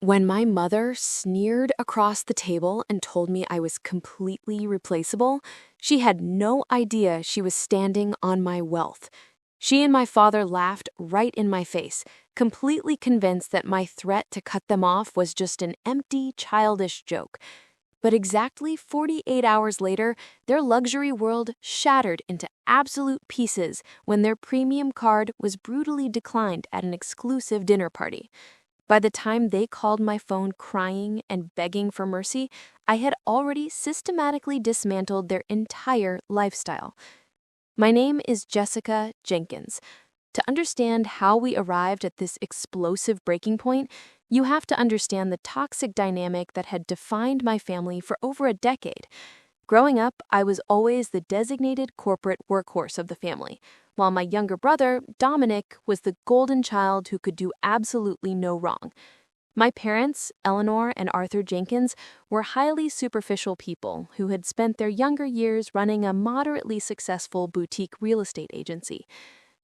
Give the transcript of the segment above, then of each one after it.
When my mother sneered across the table and told me I was completely replaceable, she had no idea she was standing on my wealth. She and my father laughed right in my face, completely convinced that my threat to cut them off was just an empty, childish joke. But exactly 48 hours later, their luxury world shattered into absolute pieces when their premium card was brutally declined at an exclusive dinner party. By the time they called my phone crying and begging for mercy, I had already systematically dismantled their entire lifestyle. My name is Jessica Jenkins. To understand how we arrived at this explosive breaking point, you have to understand the toxic dynamic that had defined my family for over a decade. Growing up, I was always the designated corporate workhorse of the family, while my younger brother, Dominic, was the golden child who could do absolutely no wrong. My parents, Eleanor and Arthur Jenkins, were highly superficial people who had spent their younger years running a moderately successful boutique real estate agency.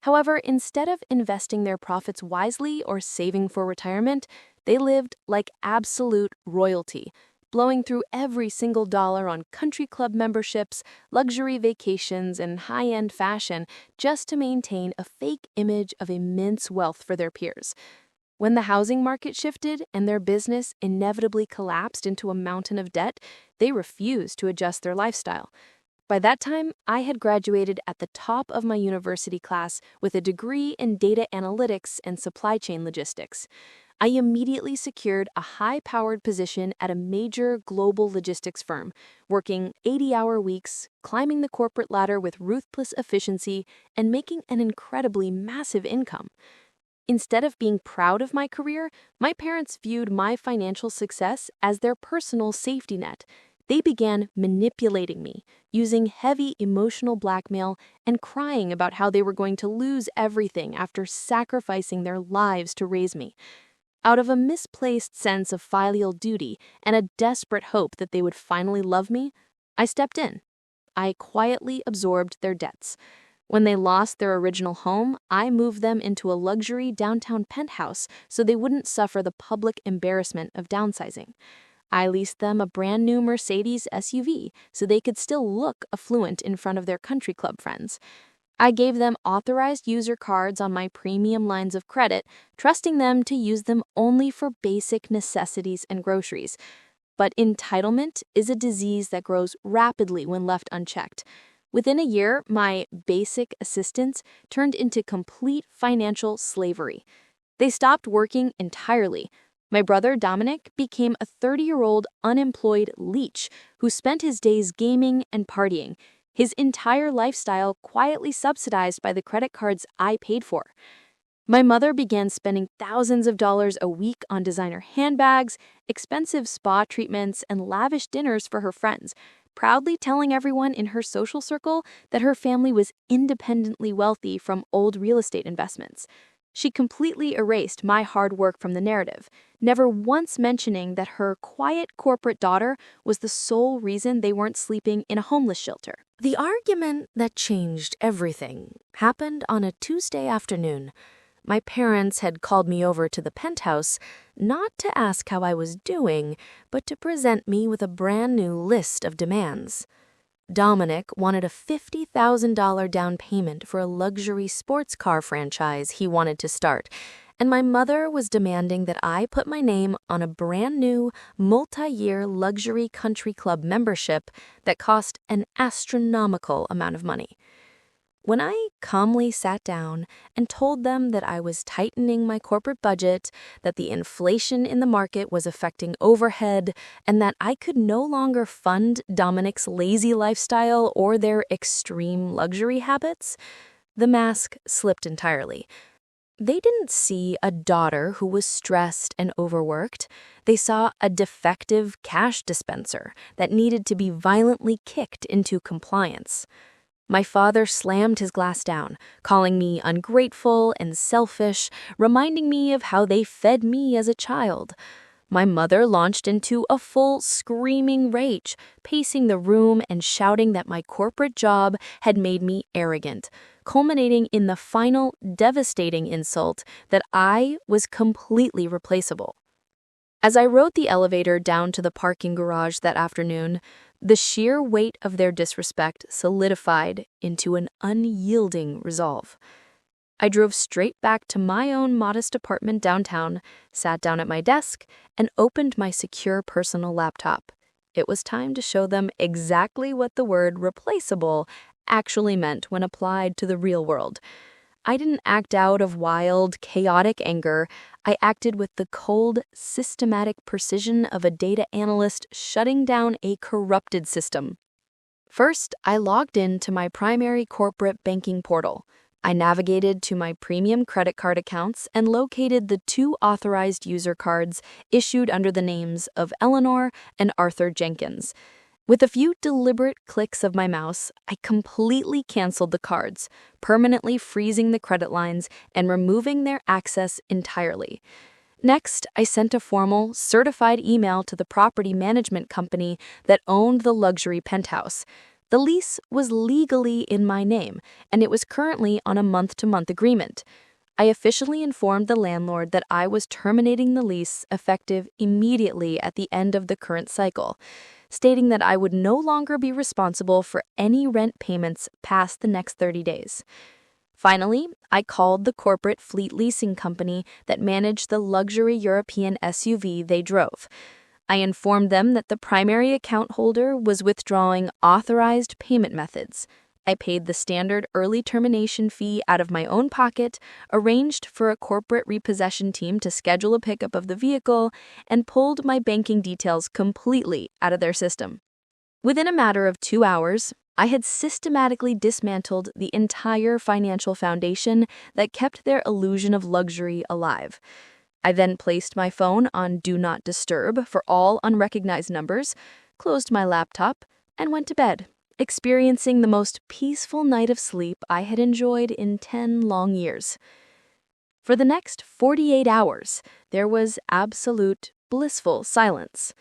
However, instead of investing their profits wisely or saving for retirement, they lived like absolute royalty, blowing through every single dollar on country club memberships, luxury vacations, and high-end fashion just to maintain a fake image of immense wealth for their peers. When the housing market shifted and their business inevitably collapsed into a mountain of debt, they refused to adjust their lifestyle. By that time, I had graduated at the top of my university class with a degree in data analytics and supply chain logistics. I immediately secured a high-powered position at a major global logistics firm, working 80-hour weeks, climbing the corporate ladder with ruthless efficiency, and making an incredibly massive income. Instead of being proud of my career, my parents viewed my financial success as their personal safety net. They began manipulating me, using heavy emotional blackmail and crying about how they were going to lose everything after sacrificing their lives to raise me. Out of a misplaced sense of filial duty and a desperate hope that they would finally love me, I stepped in. I quietly absorbed their debts. When they lost their original home, I moved them into a luxury downtown penthouse so they wouldn't suffer the public embarrassment of downsizing. I leased them a brand new Mercedes SUV so they could still look affluent in front of their country club friends. I gave them authorized user cards on my premium lines of credit, trusting them to use them only for basic necessities and groceries. But entitlement is a disease that grows rapidly when left unchecked. Within a year, my basic assistants turned into complete financial slavery. They stopped working entirely. My brother Dominic became a 30-year-old unemployed leech who spent his days gaming and partying, his entire lifestyle quietly subsidized by the credit cards I paid for. My mother began spending thousands of dollars a week on designer handbags, expensive spa treatments, and lavish dinners for her friends, proudly telling everyone in her social circle that her family was independently wealthy from old real estate investments. She completely erased my hard work from the narrative, never once mentioning that her quiet corporate daughter was the sole reason they weren't sleeping in a homeless shelter. The argument that changed everything happened on a Tuesday afternoon. My parents had called me over to the penthouse, not to ask how I was doing, but to present me with a brand new list of demands. Dominic wanted a $50,000 down payment for a luxury sports car franchise he wanted to start, and my mother was demanding that I put my name on a brand new, multi-year luxury country club membership that cost an astronomical amount of money. When I calmly sat down and told them that I was tightening my corporate budget, that the inflation in the market was affecting overhead, and that I could no longer fund Dominic's lazy lifestyle or their extreme luxury habits, the mask slipped entirely. They didn't see a daughter who was stressed and overworked. They saw a defective cash dispenser that needed to be violently kicked into compliance. My father slammed his glass down, calling me ungrateful and selfish, reminding me of how they fed me as a child. My mother launched into a full screaming rage, pacing the room and shouting that my corporate job had made me arrogant, culminating in the final devastating insult that I was completely replaceable. As I rode the elevator down to the parking garage that afternoon, the sheer weight of their disrespect solidified into an unyielding resolve. I drove straight back to my own modest apartment downtown, sat down at my desk, and opened my secure personal laptop. It was time to show them exactly what the word replaceable actually meant when applied to the real world. I didn't act out of wild, chaotic anger. I acted with the cold, systematic precision of a data analyst shutting down a corrupted system. First, I logged in to my primary corporate banking portal. I navigated to my premium credit card accounts and located the 2 authorized user cards issued under the names of Eleanor and Arthur Jenkins. With a few deliberate clicks of my mouse, I completely canceled the cards, permanently freezing the credit lines and removing their access entirely. Next, I sent a formal, certified email to the property management company that owned the luxury penthouse. The lease was legally in my name, and it was currently on a month-to-month agreement. I officially informed the landlord that I was terminating the lease effective immediately at the end of the current cycle, stating that I would no longer be responsible for any rent payments past the next 30 days. Finally, I called the corporate fleet leasing company that managed the luxury European SUV they drove. I informed them that the primary account holder was withdrawing authorized payment methods. I paid the standard early termination fee out of my own pocket, arranged for a corporate repossession team to schedule a pickup of the vehicle, and pulled my banking details completely out of their system. Within a matter of 2 hours, I had systematically dismantled the entire financial foundation that kept their illusion of luxury alive. I then placed my phone on Do Not Disturb for all unrecognized numbers, closed my laptop, and went to bed, experiencing the most peaceful night of sleep I had enjoyed in 10 long years. For the next 48 hours, there was absolute, blissful silence.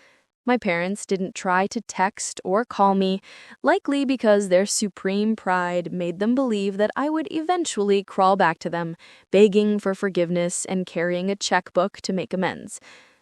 My parents didn't try to text or call me, likely because their supreme pride made them believe that I would eventually crawl back to them, begging for forgiveness and carrying a checkbook to make amends.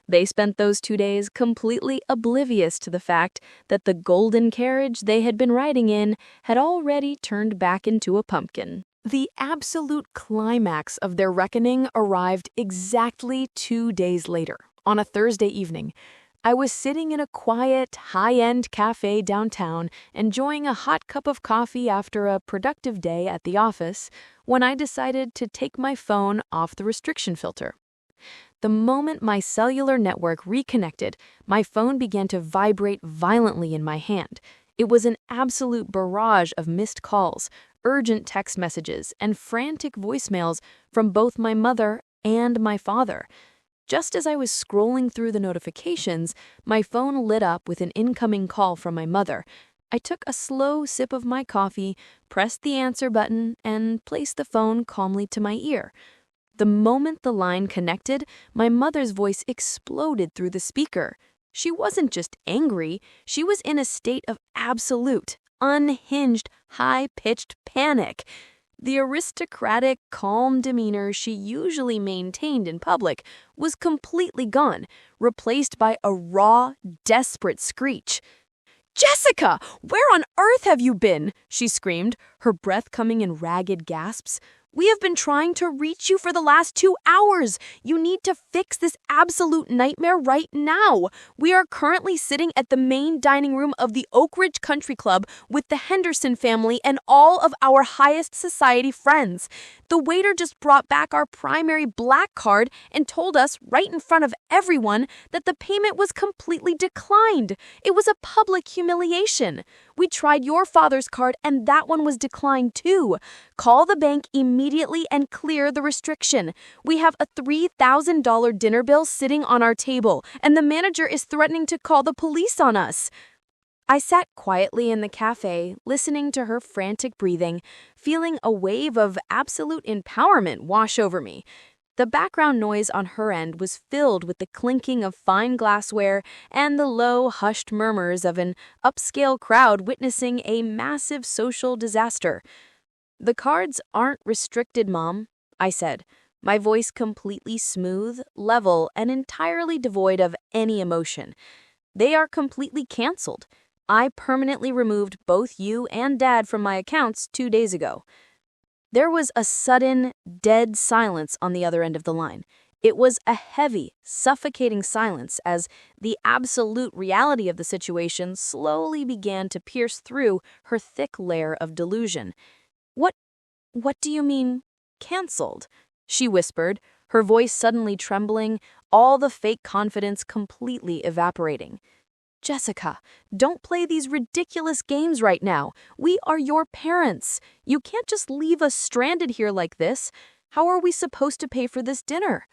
They spent those 2 days completely oblivious to the fact that the golden carriage they had been riding in had already turned back into a pumpkin. The absolute climax of their reckoning arrived exactly 2 days later, on a Thursday evening. I was sitting in a quiet, high-end cafe downtown, enjoying a hot cup of coffee after a productive day at the office, when I decided to take my phone off the restriction filter. The moment my cellular network reconnected, my phone began to vibrate violently in my hand. It was an absolute barrage of missed calls, urgent text messages, and frantic voicemails from both my mother and my father. Just as I was scrolling through the notifications, my phone lit up with an incoming call from my mother. I took a slow sip of my coffee, pressed the answer button, and placed the phone calmly to my ear. The moment the line connected, my mother's voice exploded through the speaker. She wasn't just angry, she was in a state of absolute, unhinged, high-pitched panic. The aristocratic, calm demeanor she usually maintained in public was completely gone, replaced by a raw, desperate screech. "Jessica, where on earth have you been?" she screamed, her breath coming in ragged gasps. "We have been trying to reach you for the last 2 hours. You need to fix this absolute nightmare right now. We are currently sitting at the main dining room of the Oak Ridge Country Club with the Henderson family and all of our highest society friends. The waiter just brought back our primary black card and told us right in front of everyone that the payment was completely declined. It was a public humiliation. We tried your father's card and that one was declined too. Call the bank immediately and clear the restriction. We have a $3,000 dinner bill sitting on our table, and the manager is threatening to call the police on us." I sat quietly in the cafe, listening to her frantic breathing, feeling a wave of absolute empowerment wash over me. The background noise on her end was filled with the clinking of fine glassware and the low, hushed murmurs of an upscale crowd witnessing a massive social disaster. "The cards aren't restricted, Mom," I said, my voice completely smooth, level, and entirely devoid of any emotion. "They are completely canceled. I permanently removed both you and Dad from my accounts 2 days ago." There was a sudden, dead silence on the other end of the line. It was a heavy, suffocating silence as the absolute reality of the situation slowly began to pierce through her thick layer of delusion. What do you mean, canceled?" she whispered, her voice suddenly trembling, all the fake confidence completely evaporating. "Jessica, don't play these ridiculous games right now. We are your parents. You can't just leave us stranded here like this. How are we supposed to pay for this dinner?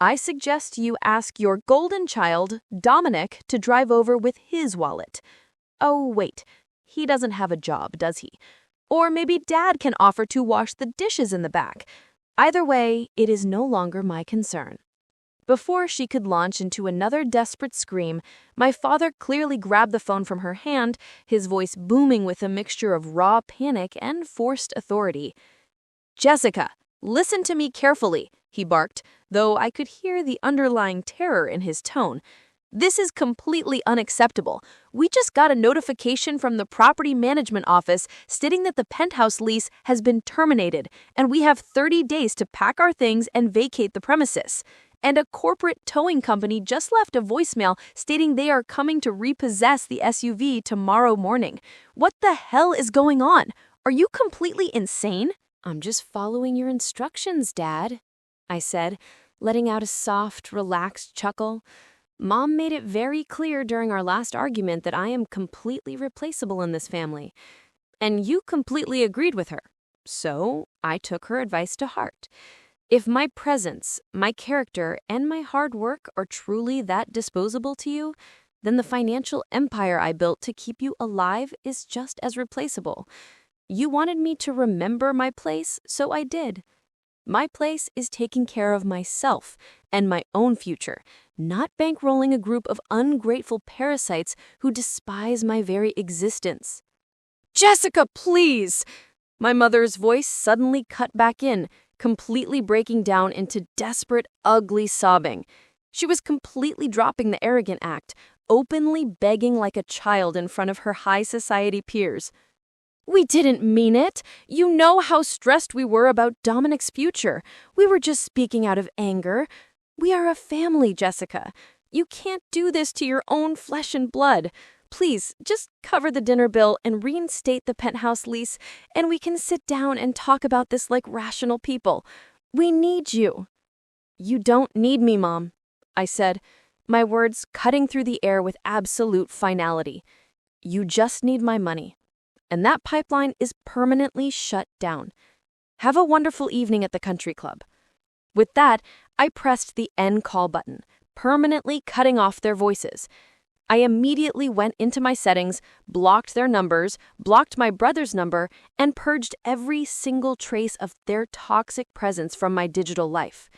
I suggest you ask your golden child, Dominic, to drive over with his wallet. Oh, wait, he doesn't have a job, does he? Or maybe Dad can offer to wash the dishes in the back. Either way, it is no longer my concern." Before she could launch into another desperate scream, my father clearly grabbed the phone from her hand, his voice booming with a mixture of raw panic and forced authority. "Jessica, listen to me carefully," he barked, though I could hear the underlying terror in his tone. "This is completely unacceptable. We just got a notification from the property management office stating that the penthouse lease has been terminated, and we have 30 days to pack our things and vacate the premises. And a corporate towing company just left a voicemail stating they are coming to repossess the SUV tomorrow morning. What the hell is going on? Are you completely insane?" "I'm just following your instructions, Dad," I said, letting out a soft, relaxed chuckle. "Mom made it very clear during our last argument that I am completely replaceable in this family. And you completely agreed with her. So I took her advice to heart. If my presence, my character, and my hard work are truly that disposable to you, then the financial empire I built to keep you alive is just as replaceable. You wanted me to remember my place, so I did. My place is taking care of myself and my own future, not bankrolling a group of ungrateful parasites who despise my very existence." "Jessica, please!" My mother's voice suddenly cut back in, completely breaking down into desperate, ugly sobbing. She was completely dropping the arrogant act, openly begging like a child in front of her high society peers. "We didn't mean it. You know how stressed we were about Dominic's future. We were just speaking out of anger. We are a family, Jessica. You can't do this to your own flesh and blood. Please, just cover the dinner bill and reinstate the penthouse lease, and we can sit down and talk about this like rational people. We need you." "You don't need me, Mom," I said, my words cutting through the air with absolute finality. "You just need my money. And that pipeline is permanently shut down. Have a wonderful evening at the country club." With that, I pressed the end call button, permanently cutting off their voices. I immediately went into my settings, blocked their numbers, blocked my brother's number, and purged every single trace of their toxic presence from my digital life.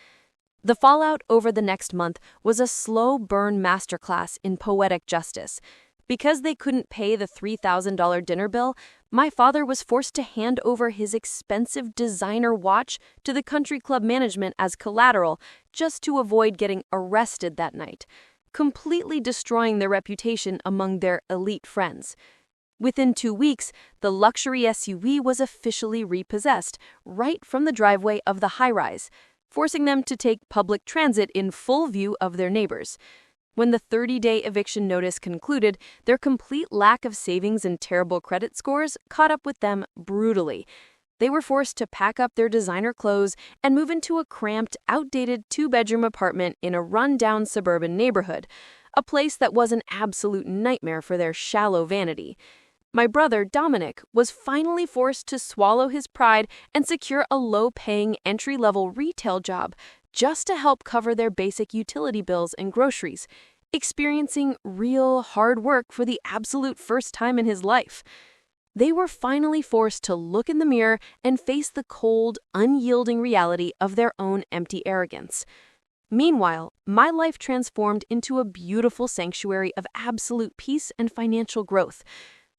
The fallout over the next month was a slow burn masterclass in poetic justice. Because they couldn't pay the $3,000 dinner bill, my father was forced to hand over his expensive designer watch to the country club management as collateral just to avoid getting arrested that night, completely destroying their reputation among their elite friends. Within 2 weeks, the luxury SUV was officially repossessed right from the driveway of the high-rise, forcing them to take public transit in full view of their neighbors. When the 30-day eviction notice concluded, their complete lack of savings and terrible credit scores caught up with them brutally. They were forced to pack up their designer clothes and move into a cramped, outdated 2-bedroom apartment in a run-down suburban neighborhood, a place that was an absolute nightmare for their shallow vanity. My brother, Dominic, was finally forced to swallow his pride and secure a low-paying, entry-level retail job just to help cover their basic utility bills and groceries, experiencing real hard work for the absolute first time in his life. They were finally forced to look in the mirror and face the cold, unyielding reality of their own empty arrogance. Meanwhile, my life transformed into a beautiful sanctuary of absolute peace and financial growth.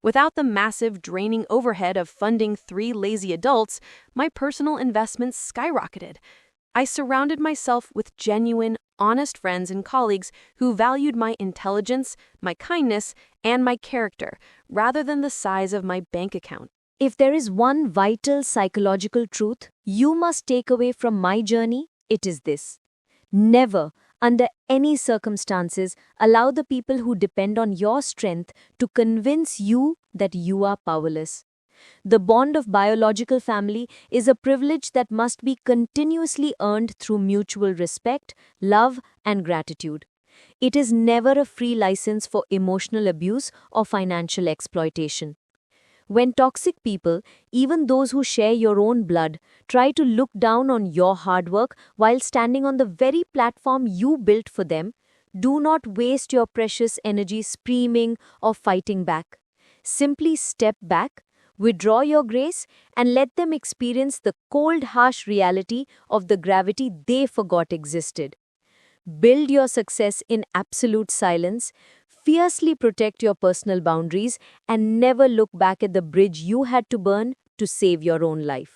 Without the massive, draining overhead of funding 3 lazy adults, my personal investments skyrocketed. I surrounded myself with genuine, honest friends and colleagues who valued my intelligence, my kindness, and my character, rather than the size of my bank account. If there is one vital psychological truth you must take away from my journey, it is this. Never, under any circumstances, allow the people who depend on your strength to convince you that you are powerless. The bond of biological family is a privilege that must be continuously earned through mutual respect, love, and gratitude. It is never a free license for emotional abuse or financial exploitation. When toxic people, even those who share your own blood, try to look down on your hard work while standing on the very platform you built for them, do not waste your precious energy screaming or fighting back. Simply step back, withdraw your grace, and let them experience the cold, harsh reality of the gravity they forgot existed. Build your success in absolute silence, fiercely protect your personal boundaries, and never look back at the bridge you had to burn to save your own life.